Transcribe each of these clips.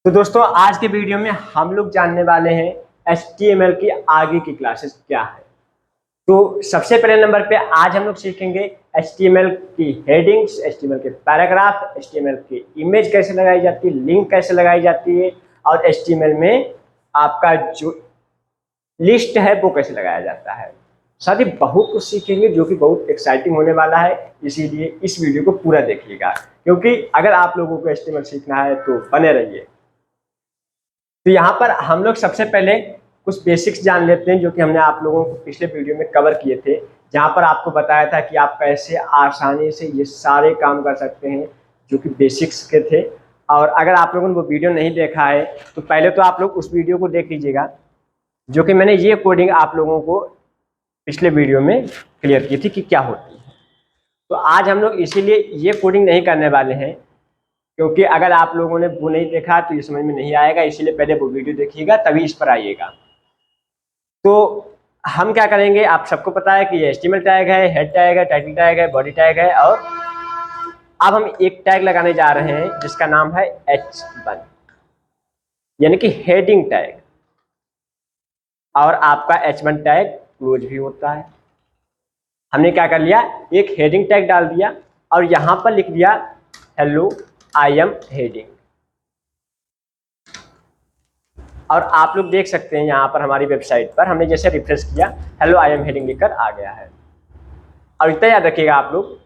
तो दोस्तों आज के वीडियो में हम लोग जानने वाले हैं HTML की आगे की क्लासेस क्या है। तो सबसे पहले नंबर पे आज हम लोग सीखेंगे HTML की हेडिंग्स, HTML के पैराग्राफ, HTML की इमेज कैसे लगाई जाती है, लिंक कैसे लगाई जाती है और HTML में आपका जो लिस्ट है वो कैसे लगाया जाता है। साथ ही बहुत कुछ सीखेंगे जो कि बहुत एक्साइटिंग होने वाला है, इसीलिए इस वीडियो को पूरा देखिएगा क्योंकि अगर आप लोगों को HTML सीखना है तो बने रहिए। तो यहाँ पर हम लोग सबसे पहले कुछ बेसिक्स जान लेते हैं जो कि हमने आप लोगों को पिछले वीडियो में कवर किए थे, जहाँ पर आपको बताया था कि आप कैसे आसानी से ये सारे काम कर सकते हैं जो कि बेसिक्स के थे। और अगर आप लोगों ने वो वीडियो नहीं देखा है तो पहले तो आप लोग उस वीडियो को देख लीजिएगा जो कि मैंने ये कोडिंग आप लोगों को पिछले वीडियो में क्लियर की थी कि क्या होती है। तो आज हम लोग इसीलिए ये कोडिंग नहीं करने वाले हैं क्योंकि अगर आप लोगों ने वो नहीं देखा तो ये समझ में नहीं आएगा, इसीलिए पहले वो वीडियो देखिएगा तभी इस पर आइएगा। तो हम क्या करेंगे, आप सबको पता है कि ये HTML टैग है, हेड टैग है, टाइटल टैग है, बॉडी टैग है और अब हम एक टैग लगाने जा रहे हैं जिसका नाम है H1 यानी कि हेडिंग टैग। और आपका H1 टैग क्लोज भी होता है। हमने क्या कर लिया, एक हेडिंग टैग डाल दिया और यहां पर लिख दिया हेलो आई एम हेडिंग। और आप लोग देख सकते हैं यहाँ पर हमारी वेबसाइट पर हमने जैसे रिफ्रेश किया हेलो आई एम हेडिंग लिखकर आ गया है। और इतना याद रखिएगा आप लोग,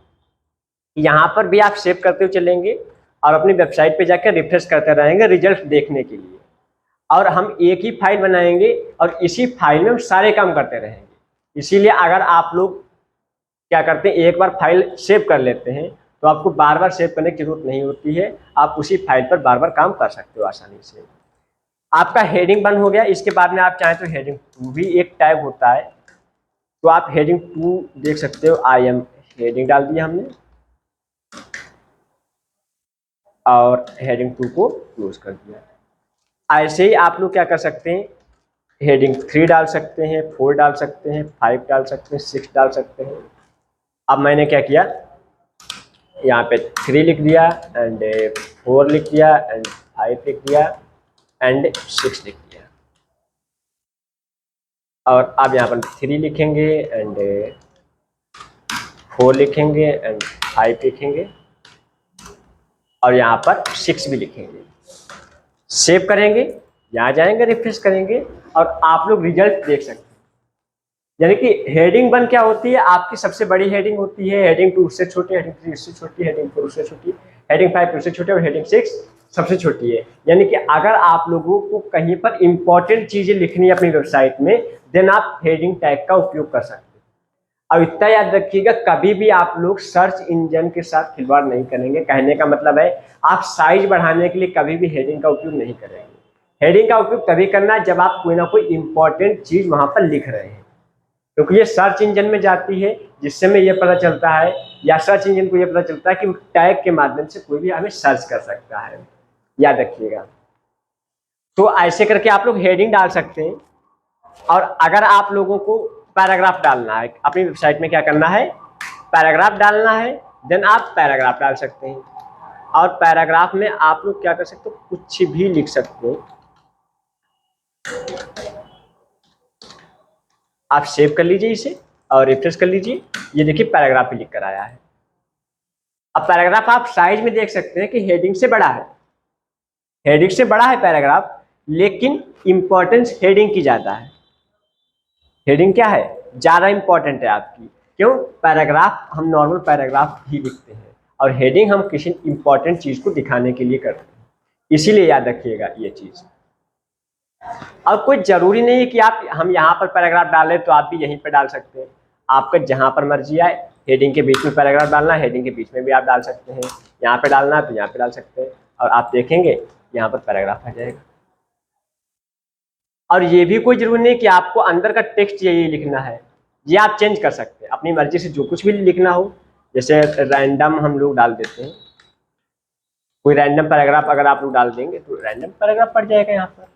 यहाँ पर भी आप सेव करते हुए चलेंगे और अपनी वेबसाइट पे जाकर रिफ्रेश करते रहेंगे रिजल्ट देखने के लिए। और हम एक ही फाइल बनाएंगे और इसी फाइल में हम सारे काम करते रहेंगे। इसीलिए अगर आप लोग क्या करते हैं, एक बार फाइल सेव कर लेते हैं तो आपको बार बार सेव करने की जरूरत नहीं होती है, आप उसी फाइल पर बार बार काम कर सकते हो आसानी से। आपका हेडिंग बंद हो गया, इसके बाद में आप चाहें तो हेडिंग 2 भी एक टैग होता है, तो आप हेडिंग 2 देख सकते हो। आई एम हेडिंग डाल दिया हमने और हेडिंग 2 को क्लोज कर दिया। ऐसे ही आप लोग क्या कर सकते हैं, हेडिंग 3 डाल सकते हैं, 4 डाल सकते हैं, 5 डाल सकते हैं, 6 डाल सकते हैं। अब मैंने क्या किया, यहाँ पे 3 लिख दिया एंड 4 लिख दिया एंड 5 लिख दिया एंड 6 लिख दिया। और अब यहाँ पर 3 लिखेंगे एंड 4 लिखेंगे एंड 5 लिखेंगे और यहाँ पर 6 भी लिखेंगे। सेव करेंगे, यहाँ जाएंगे, रिफ्रेश करेंगे और आप लोग रिजल्ट देख सकते हैं। यानी कि हेडिंग 1 क्या होती है, आपकी सबसे बड़ी हेडिंग होती है, हेडिंग 2 उससे छोटी, हेडिंग 3 उससे छोटी, हेडिंग 4 उससे छोटी, हेडिंग 5 उससे छोटी और हेडिंग 6 सबसे छोटी है। यानी कि अगर आप लोगों को कहीं पर इंपॉर्टेंट चीजें लिखनी है अपनी वेबसाइट में, देन आप हेडिंग टैग का उपयोग कर सकते हैं। और इतना याद रखिएगा, कभी भी आप लोग सर्च इंजन के साथ खिलवाड़ नहीं करेंगे। कहने का मतलब है आप साइज बढ़ाने के लिए कभी भी हेडिंग का उपयोग नहीं करेंगे। हेडिंग का उपयोग तभी करना है जब आप कोई ना कोई इंपॉर्टेंट चीज वहां पर लिख रहे हैं, क्योंकि ये सर्च इंजन में जाती है, जिससे में ये पता चलता है या सर्च इंजन को ये पता चलता है कि टैग के माध्यम से कोई भी हमें सर्च कर सकता है। याद रखिएगा। तो ऐसे करके आप लोग हेडिंग डाल सकते हैं। और अगर आप लोगों को पैराग्राफ डालना है, अपनी वेबसाइट में क्या करना है, पैराग्राफ डालना है, देन आप पैराग्राफ डाल सकते हैं। और पैराग्राफ में आप लोग क्या कर सकते हो, कुछ भी लिख सकते हो। आप सेव कर लीजिए इसे और रिफ्रेश कर लीजिए, ये देखिए पैराग्राफ भी लिख कर आया है। अब पैराग्राफ आप साइज में देख सकते हैं कि हेडिंग से बड़ा है, हेडिंग से बड़ा है पैराग्राफ, लेकिन इंपॉर्टेंस हेडिंग की ज्यादा है। हेडिंग क्या है, ज्यादा इंपॉर्टेंट है आपकी। क्यों, पैराग्राफ हम नॉर्मल पैराग्राफ ही लिखते हैं और हेडिंग हम किसी इंपॉर्टेंट चीज को दिखाने के लिए करते हैं, इसीलिए याद रखिएगा ये चीज। और कोई जरूरी नहीं है कि आप हम यहाँ पर पैराग्राफ डालें तो आप भी यहीं पर डाल सकते हैं, आपका जहां पर मर्जी आए। हेडिंग के बीच में पैराग्राफ डालना है, हेडिंग के बीच में भी आप डाल सकते हैं, यहाँ पे डालना है तो यहाँ पे डाल सकते हैं और आप देखेंगे यहाँ पर पैराग्राफ आ जाएगा। और ये भी कोई जरूरी नहीं कि आपको अंदर का टेक्स्ट यही लिखना है, ये आप चेंज कर सकते हैं अपनी मर्जी से, जो कुछ भी लिखना हो। जैसे रैंडम हम लोग डाल देते हैं, कोई रैंडम पैराग्राफ अगर आप लोग डाल देंगे तो रैंडम पैराग्राफ पड़ जाएगा यहाँ पर।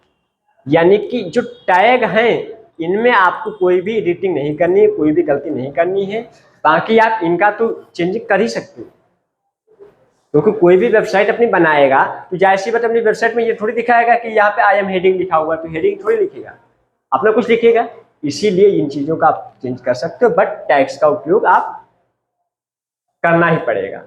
यानी कि जो टैग हैं इनमें आपको कोई भी एडिटिंग नहीं करनी है, कोई भी गलती नहीं करनी है, बाकी आप इनका तो चेंजिंग कर ही सकते हो। क्योंकि कोई भी वेबसाइट अपनी बनाएगा तो जाहिर सी बात अपनी वेबसाइट में ये थोड़ी दिखाएगा कि यहाँ पे आई एम हेडिंग लिखा हुआ, तो हेडिंग थोड़ी लिखेगा, अपना कुछ लिखेगा। इसीलिए इन चीजों का आप चेंज कर सकते हो, बट टैग्स का उपयोग आप करना ही पड़ेगा।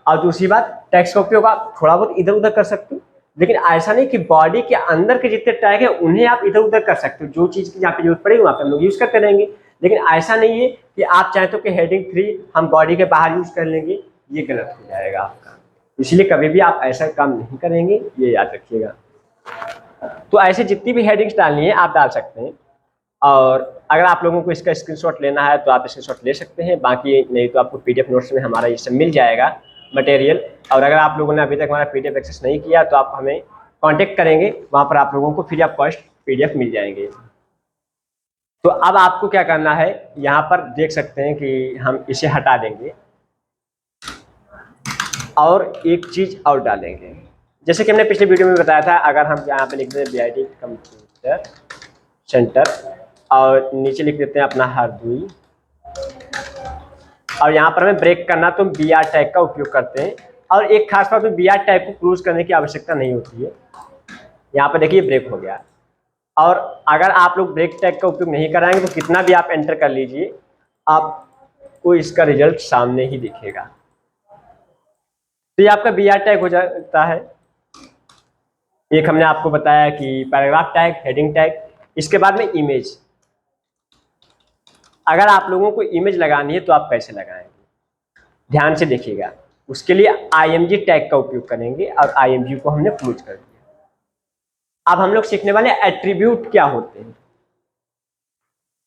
और दूसरी बात, टैग्स का उपयोग आप थोड़ा बहुत इधर उधर कर सकते हो, लेकिन ऐसा नहीं कि बॉडी के अंदर के जितने टैग है उन्हें आप इधर उधर कर सकते हो। जो चीज की जहाँ पे जरूरत पड़ेगी वहाँ पे हम लोग यूज करते रहेंगे, लेकिन ऐसा नहीं है कि आप चाहते हो कि हेडिंग 3 हम बॉडी के बाहर यूज कर लेंगे, ये गलत हो जाएगा आपका। इसलिए कभी भी आप ऐसा काम नहीं करेंगे, ये याद रखिएगा। तो ऐसे जितनी भी हेडिंग्स डालनी है आप डाल सकते हैं, और अगर आप लोगों को इसका स्क्रीनशॉट लेना है तो आप स्क्रीनशॉट ले सकते हैं, बाकी नहीं तो आपको पीडीएफ नोट्स में हमारा ये सब मिल जाएगा मटेरियल। और अगर आप लोगों ने अभी तक हमारा पीडीएफ एक्सेस नहीं किया तो आप हमें कांटेक्ट करेंगे, वहाँ पर आप लोगों को फ्री ऑफ कॉस्ट पीडीएफ मिल जाएंगे। तो अब आपको क्या करना है, यहाँ पर देख सकते हैं कि हम इसे हटा देंगे और एक चीज़ और डालेंगे। जैसे कि हमने पिछले वीडियो में बताया था, अगर हम यहाँ पे लिख दें BIT कंप्यूटर सेंटर और नीचे लिख देते हैं अपना हरदोई, और यहाँ पर हमें ब्रेक करना तो हम BR टैग का उपयोग करते हैं। और एक खास बात में BR टैग को क्लोज करने की आवश्यकता नहीं होती है। यहाँ पर देखिए ब्रेक हो गया, और अगर आप लोग ब्रेक टैग का उपयोग नहीं कराएंगे तो कितना भी आप एंटर कर लीजिए, आपको इसका रिजल्ट सामने ही दिखेगा। तो ये आपका BR टैग हो जाता है। एक हमने आपको बताया कि पैराग्राफ टैग, हेडिंग टैग, इसके बाद में इमेज। अगर आप लोगों को इमेज लगानी है तो आप कैसे लगाएंगे, ध्यान से देखिएगा। उसके लिए IMG टैग का उपयोग करेंगे, और IMG को हमने क्लोज कर दिया। अब हम लोग सीखने वाले एट्रीब्यूट क्या होते हैं।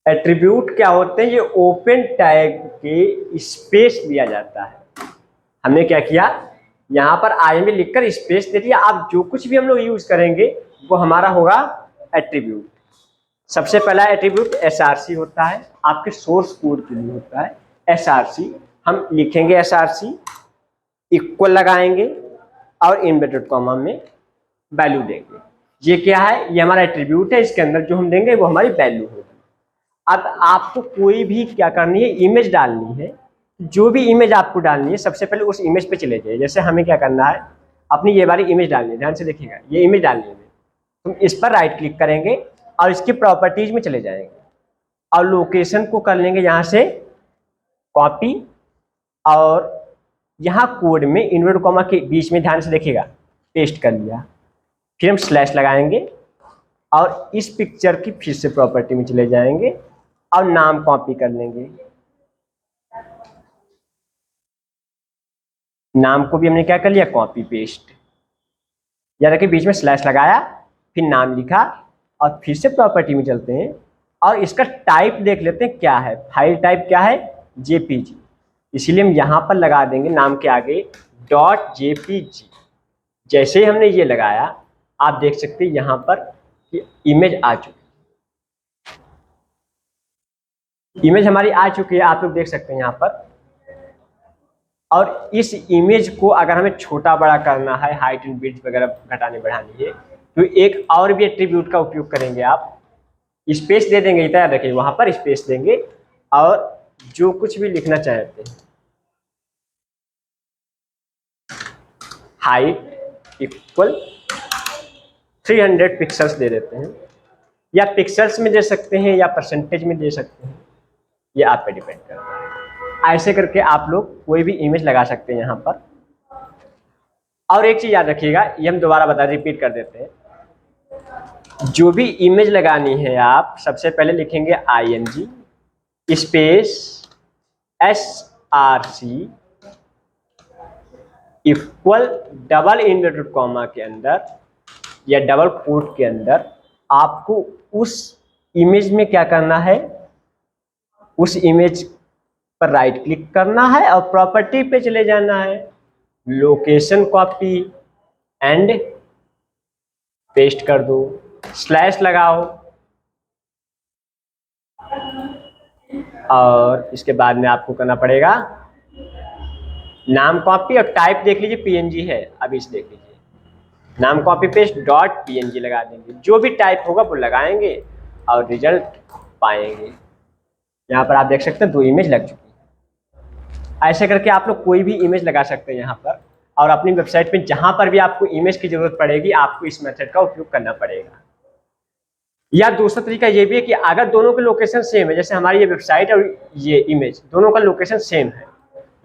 एट्रीब्यूट क्या होते हैं, ये ओपन टैग के स्पेस दिया जाता है। हमने क्या किया, यहाँ पर IMG लिखकर स्पेस दे दिया। अब जो कुछ भी हम लोग यूज करेंगे वो हमारा होगा एट्रीब्यूट। सबसे पहला एट्रीब्यूट SRC होता है, आपके सोर्स कोड के लिए होता है SRC। हम लिखेंगे SRC, इक्वल लगाएंगे और इनवर्टेड कॉमा में वैल्यू देंगे। ये क्या है, ये हमारा एट्रीब्यूट है, इसके अंदर जो हम देंगे वो हमारी वैल्यू होगी। अब आपको कोई भी क्या करनी है, इमेज डालनी है। जो भी इमेज आपको डालनी है सबसे पहले उस इमेज पे चले जाइए। जैसे हमें क्या करना है, अपनी ये वाली इमेज डालनी है, ध्यान से देखिएगा, ये इमेज डालनी है। तुम इस पर राइट क्लिक करेंगे और इसकी प्रॉपर्टीज में चले जाएंगे और लोकेशन को कर लेंगे यहाँ से कॉपी, और यहाँ कोड में इनवर्टेड कॉमा के बीच में ध्यान से देखिएगा पेस्ट कर लिया। फिर हम स्लैश लगाएंगे और इस पिक्चर की फिर से प्रॉपर्टी में चले जाएंगे और नाम कॉपी कर लेंगे। नाम को भी हमने क्या कर लिया, कॉपी पेस्ट। याद रखिए बीच में स्लैश लगाया, फिर नाम लिखा, और फिर से प्रॉपर्टी में चलते हैं और इसका टाइप देख लेते हैं क्या है। फाइल टाइप क्या है, JPG। इसीलिए हम यहाँ पर लगा देंगे नाम के आगे .jpg। जैसे ही हमने ये लगाया आप देख सकते हैं यहाँ पर कि इमेज आ चुकी है। इमेज हमारी आ चुकी है, आप लोग देख सकते हैं यहाँ पर। और इस इमेज को अगर हमें छोटा बड़ा करना है, हाइट एंड विड्थ वगैरह घटानी बढ़ानी है, तो एक और भी एट्रीब्यूट का उपयोग करेंगे। आप स्पेस दे देंगे, याद रखिए वहां पर स्पेस देंगे, और जो कुछ भी लिखना चाहते हैं, हाइट इक्वल 300 पिक्सल्स दे देते हैं, या पिक्सल्स में दे सकते हैं या परसेंटेज में दे सकते हैं, ये आप पे डिपेंड करता है। ऐसे करके आप लोग कोई भी इमेज लगा सकते हैं यहाँ पर। और एक चीज याद रखिएगा, ये हम दोबारा रिपीट कर देते हैं। जो भी इमेज लगानी है आप सबसे पहले लिखेंगे IMG space SRC equal double inverted comma के अंदर या डबल कोट के अंदर आपको उस इमेज में क्या करना है, उस इमेज पर राइट क्लिक करना है और प्रॉपर्टी पे चले जाना है, लोकेशन कॉपी एंड पेस्ट कर दो, स्लैश लगाओ, और इसके बाद में आपको करना पड़ेगा नाम कॉपी, और टाइप देख लीजिए PNG है, अभी इसे देख लीजिए, नाम कॉपी पेस्ट .png लगा देंगे। जो भी टाइप होगा वो लगाएंगे और रिजल्ट पाएंगे। यहाँ पर आप देख सकते हैं 2 इमेज लग चुकी है। ऐसे करके आप लोग कोई भी इमेज लगा सकते हैं यहाँ पर। और अपनी वेबसाइट पे जहां पर भी आपको इमेज की जरूरत पड़ेगी आपको इस मेथड का उपयोग करना पड़ेगा। या दूसरा तरीका ये भी है कि अगर दोनों के लोकेशन सेम है, जैसे हमारी ये वेबसाइट और ये इमेज दोनों का लोकेशन सेम है,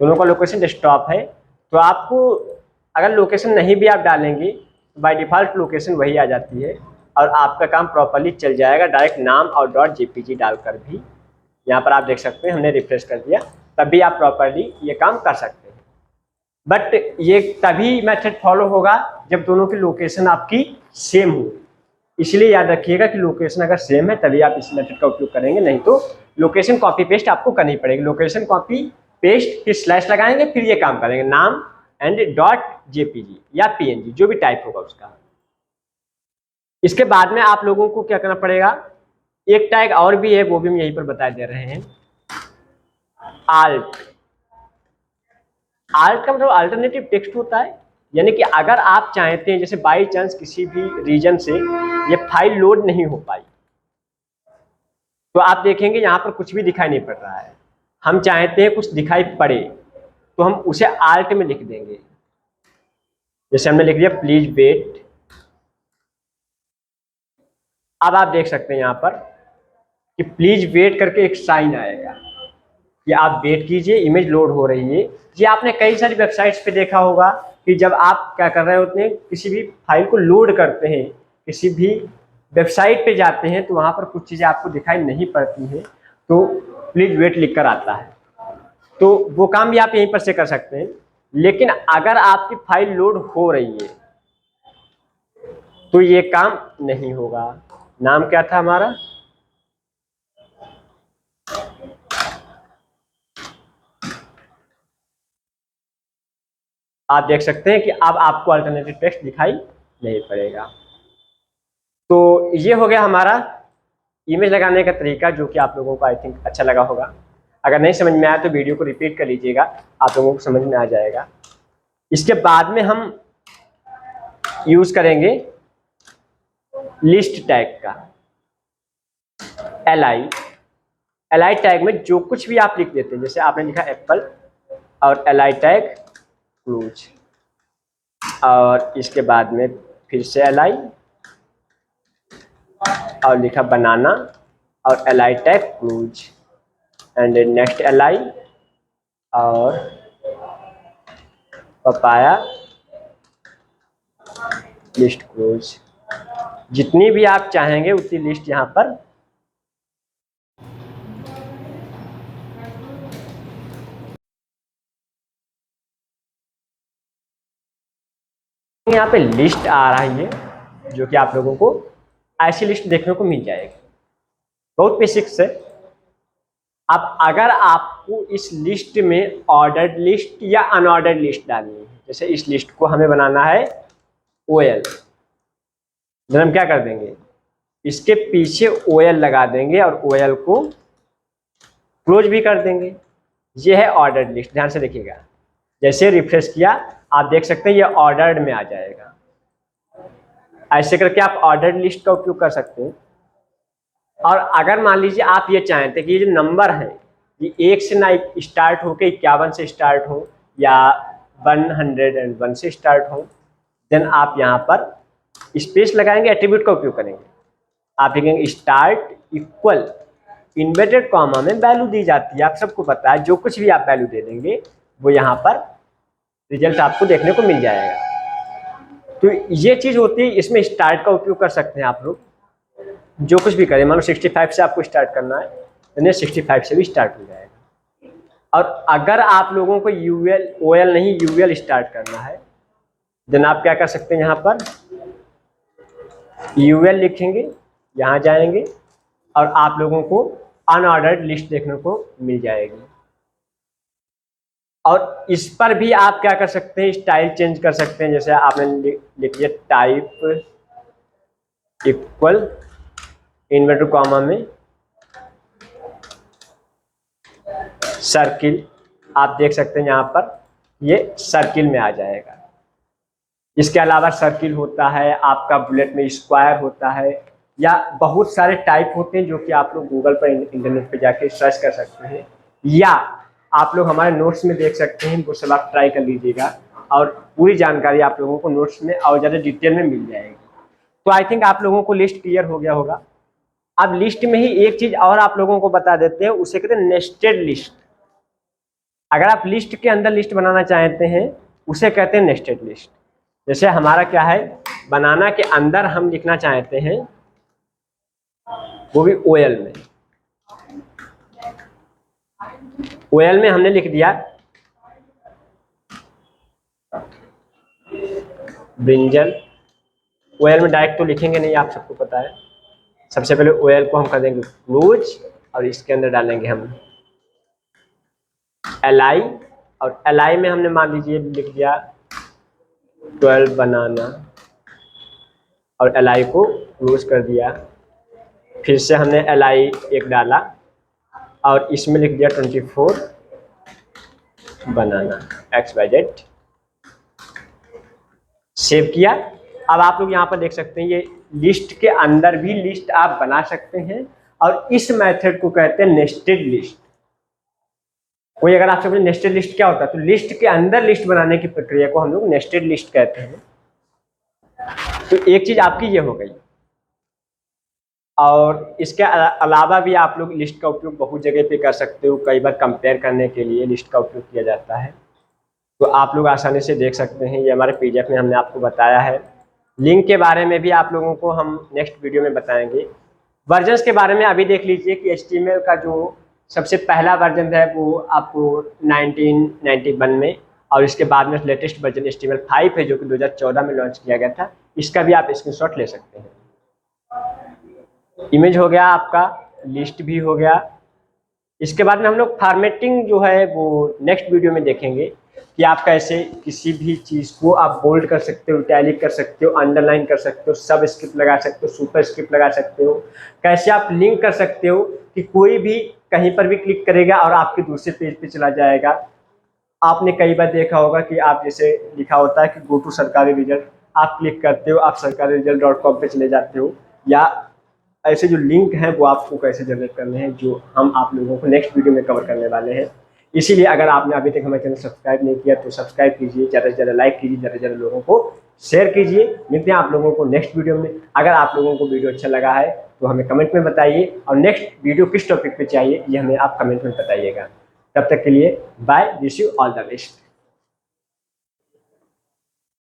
दोनों का लोकेशन डेस्कटॉप है, तो आपको अगर लोकेशन नहीं भी आप डालेंगे तो बाय डिफ़ॉल्ट लोकेशन वही आ जाती है और आपका काम प्रॉपरली चल जाएगा। डायरेक्ट नाम और .jpg डालकर भी यहाँ पर आप देख सकते हैं, हमने रिफ्रेश कर दिया, तब भी आप प्रॉपरली ये काम कर सकते हैं। बट ये तभी मेथड फॉलो होगा जब दोनों की लोकेशन आपकी सेम हो। इसलिए याद रखिएगा कि लोकेशन अगर सेम है तभी आप इस मेथड का उपयोग करेंगे, नहीं तो लोकेशन कॉपी पेस्ट आपको करनी पड़ेगी। लोकेशन कॉपी पेस्ट फिर स्लैश लगाएंगे, फिर ये काम करेंगे, नाम एंड .jpg या png जो भी टाइप होगा उसका। इसके बाद में आप लोगों को क्या करना पड़ेगा, एक टैग और भी है, वो भी हम यहीं पर बता दे रहे हैं, आल्ट। आल्ट का मतलब अल्टरनेटिव टेक्स्ट होता है, यानी कि अगर आप चाहते हैं जैसे बाई चांस किसी भी रीजन से ये फाइल लोड नहीं हो पाई, तो आप देखेंगे यहाँ पर कुछ भी दिखाई नहीं पड़ रहा है, हम चाहते हैं कुछ दिखाई पड़े तो हम उसे आल्ट में लिख देंगे। जैसे हमने लिख दिया प्लीज वेट। अब आप देख सकते हैं यहाँ पर कि प्लीज वेट करके एक साइन आएगा कि आप वेट कीजिए, इमेज लोड हो रही है। ये आपने कई सारी वेबसाइट्स पे देखा होगा कि जब आप क्या कर रहे होते हैं, किसी भी फाइल को लोड करते हैं, किसी भी वेबसाइट पे जाते हैं, तो वहाँ पर कुछ चीज़ें आपको दिखाई नहीं पड़ती हैं, तो प्लीज़ वेट लिख कर आता है। तो वो काम भी आप यहीं पर से कर सकते हैं। लेकिन अगर आपकी फाइल लोड हो रही है तो ये काम नहीं होगा। नाम क्या था हमारा, आप देख सकते हैं कि अब आपको अल्टरनेटिव टेक्स्ट दिखाई नहीं पड़ेगा। तो ये हो गया हमारा इमेज लगाने का तरीका, जो कि आप लोगों को आई थिंक अच्छा लगा होगा। अगर नहीं समझ में आया तो वीडियो को रिपीट कर लीजिएगा, आप लोगों को समझ में आ जाएगा। इसके बाद में हम यूज करेंगे लिस्ट टैग का, li टैग में जो कुछ भी आप लिख देते हैं, जैसे आपने लिखा एप्पल और li टैग क्लोज, और इसके बाद में फिर से li और लिखा बनाना और li tag close and next li और पपाया लिस्ट क्लोज। जितनी भी आप चाहेंगे उतनी लिस्ट यहाँ पर यहाँ पे लिस्ट आ रही है, जो कि आप लोगों को ऐसी लिस्ट देखने को मिल जाएगी। बहुत बेसिक्स है। अब अगर आपको इस लिस्ट में ऑर्डर्ड लिस्ट या अनऑर्डर्ड लिस्ट डालनी है, जैसे इस लिस्ट को हमें बनाना है OL, तो हम क्या कर देंगे, इसके पीछे OL लगा देंगे और OL को क्लोज भी कर देंगे। ये है ऑर्डर्ड लिस्ट। ध्यान से देखिएगा, जैसे रिफ्रेश किया आप देख सकते हैं ये ऑर्डर्ड में आ जाएगा। ऐसे करके आप ऑर्डर्ड लिस्ट का उपयोग कर सकते हैं। और अगर मान लीजिए आप ये चाहते हैं कि ये जो नंबर है ये 1 से ना स्टार्ट हो के 51 से स्टार्ट हो या 101 से स्टार्ट हो, देन आप यहाँ पर स्पेस लगाएंगे, एट्रीब्यूट का उपयोग करेंगे। आप लिखेंगे स्टार्ट इक्वल इन्वर्टेड कॉमा में वैल्यू दी जाती है, आप सबको पता है, जो कुछ भी आप वैल्यू दे देंगे वो यहाँ पर रिजल्ट आपको देखने को मिल जाएगा। तो ये चीज़ होती है, इसमें स्टार्ट का उपयोग कर सकते हैं आप लोग, जो कुछ भी करें। मान लो 65 से आपको स्टार्ट करना है तो 65 से भी स्टार्ट हो जाएगा। और अगर आप लोगों को OL नहीं UL स्टार्ट करना है, देन आप क्या कर सकते हैं, यहाँ पर UL लिखेंगे, यहाँ जाएंगे और आप लोगों को अनऑर्डर्ड लिस्ट देखने को मिल जाएगी। और इस पर भी आप क्या कर सकते हैं, स्टाइल चेंज कर सकते हैं। जैसे आपने लिख दिया टाइप इक्वल इन्वर्टेड कॉमा में सर्किल, आप देख सकते हैं यहाँ पर ये सर्किल में आ जाएगा। इसके अलावा सर्किल होता है, आपका बुलेट में स्क्वायर होता है, या बहुत सारे टाइप होते हैं जो कि आप लोग गूगल पर इंटरनेट पे जाके सर्च कर सकते हैं, या आप लोग हमारे नोट्स में देख सकते हैं, वो सब आप ट्राई कर लीजिएगा। और पूरी जानकारी आप लोगों को नोट्स में और ज़्यादा डिटेल में मिल जाएगी। तो आई थिंक आप लोगों को लिस्ट क्लियर हो गया होगा। अब लिस्ट में ही एक चीज और आप लोगों को बता देते हैं, उसे कहते हैं नेस्टेड लिस्ट। अगर आप लिस्ट के अंदर लिस्ट बनाना चाहते हैं उसे कहते हैं नेस्टेड लिस्ट। जैसे हमारा क्या है, बनाना के अंदर हम लिखना चाहते हैं, वो भी ओएल में। ओएल में हमने लिख दिया ब्रिंजल। ओएल में डायरेक्ट तो लिखेंगे नहीं, आप सबको पता है। सबसे पहले ओएल को हम कर देंगे क्लोज और इसके अंदर डालेंगे हम एलआई, और एलआई में हमने मान लीजिए लिख दिया 12 बनाना और एलआई को क्लोज कर दिया। फिर से हमने एलआई एक डाला और इसमें लिख दिया 24 बनाना XYZ, सेव किया। अब आप लोग यहाँ पर देख सकते हैं ये लिस्ट के अंदर भी लिस्ट आप बना सकते हैं और इस मेथड को कहते हैं नेस्टेड लिस्ट। कोई अगर आपसे पूछे नेस्टेड लिस्ट क्या होता है, तो लिस्ट के अंदर लिस्ट बनाने की प्रक्रिया को हम लोग नेस्टेड लिस्ट कहते हैं। तो एक चीज आपकी ये हो गई, और इसके अलावा भी आप लोग लिस्ट का उपयोग बहुत जगह पे कर सकते हो। कई बार कंपेयर करने के लिए लिस्ट का उपयोग किया जाता है, तो आप लोग आसानी से देख सकते हैं। ये हमारे PDF में हमने आपको बताया है। लिंक के बारे में भी आप लोगों को हम नेक्स्ट वीडियो में बताएंगे। वर्जन्स के बारे में अभी देख लीजिए कि HTML का जो सबसे पहला वर्जन है वो आपको 1991 में, और इसके बाद में लेटेस्ट वर्जन HTML5 है जो कि 2014 में लॉन्च किया गया था। इसका भी आप स्क्रीनशॉट ले सकते हैं। इमेज हो गया आपका, लिस्ट भी हो गया। इसके बाद में हम लोग फॉर्मेटिंग जो है वो नेक्स्ट वीडियो में देखेंगे कि आप कैसे किसी भी चीज़ को आप बोल्ड कर सकते हो, इटैलिक कर सकते हो, अंडरलाइन कर सकते हो, सब स्क्रिप्ट लगा सकते हो, सुपर स्क्रिप्ट लगा सकते हो। कैसे आप लिंक कर सकते हो कि कोई भी कहीं पर भी क्लिक करेगा और आपके दूसरे पेज पे चला जाएगा। आपने कई बार देखा होगा कि आप जैसे लिखा होता है कि गो टू सरकारी रिजल्ट, आप क्लिक करते हो, आप सरकारी रिजल्ट.com पे चले जाते हो। या ऐसे जो लिंक हैं वो आपको कैसे जनरेट करने हैं, जो हम आप लोगों को नेक्स्ट वीडियो में कवर करने वाले हैं। इसीलिए अगर आपने अभी तक हमारे चैनल सब्सक्राइब नहीं किया तो सब्सक्राइब कीजिए, ज़्यादा से ज़्यादा लाइक कीजिए, ज़्यादा से ज़्यादा लोगों को शेयर कीजिए। मिलते हैं आप लोगों को नेक्स्ट वीडियो में। अगर आप लोगों को वीडियो अच्छा लगा है तो हमें कमेंट में बताइए, और नेक्स्ट वीडियो किस टॉपिक पे चाहिए ये हमें आप कमेंट में बताइएगा। तब तक के लिए bye, wish you all the best.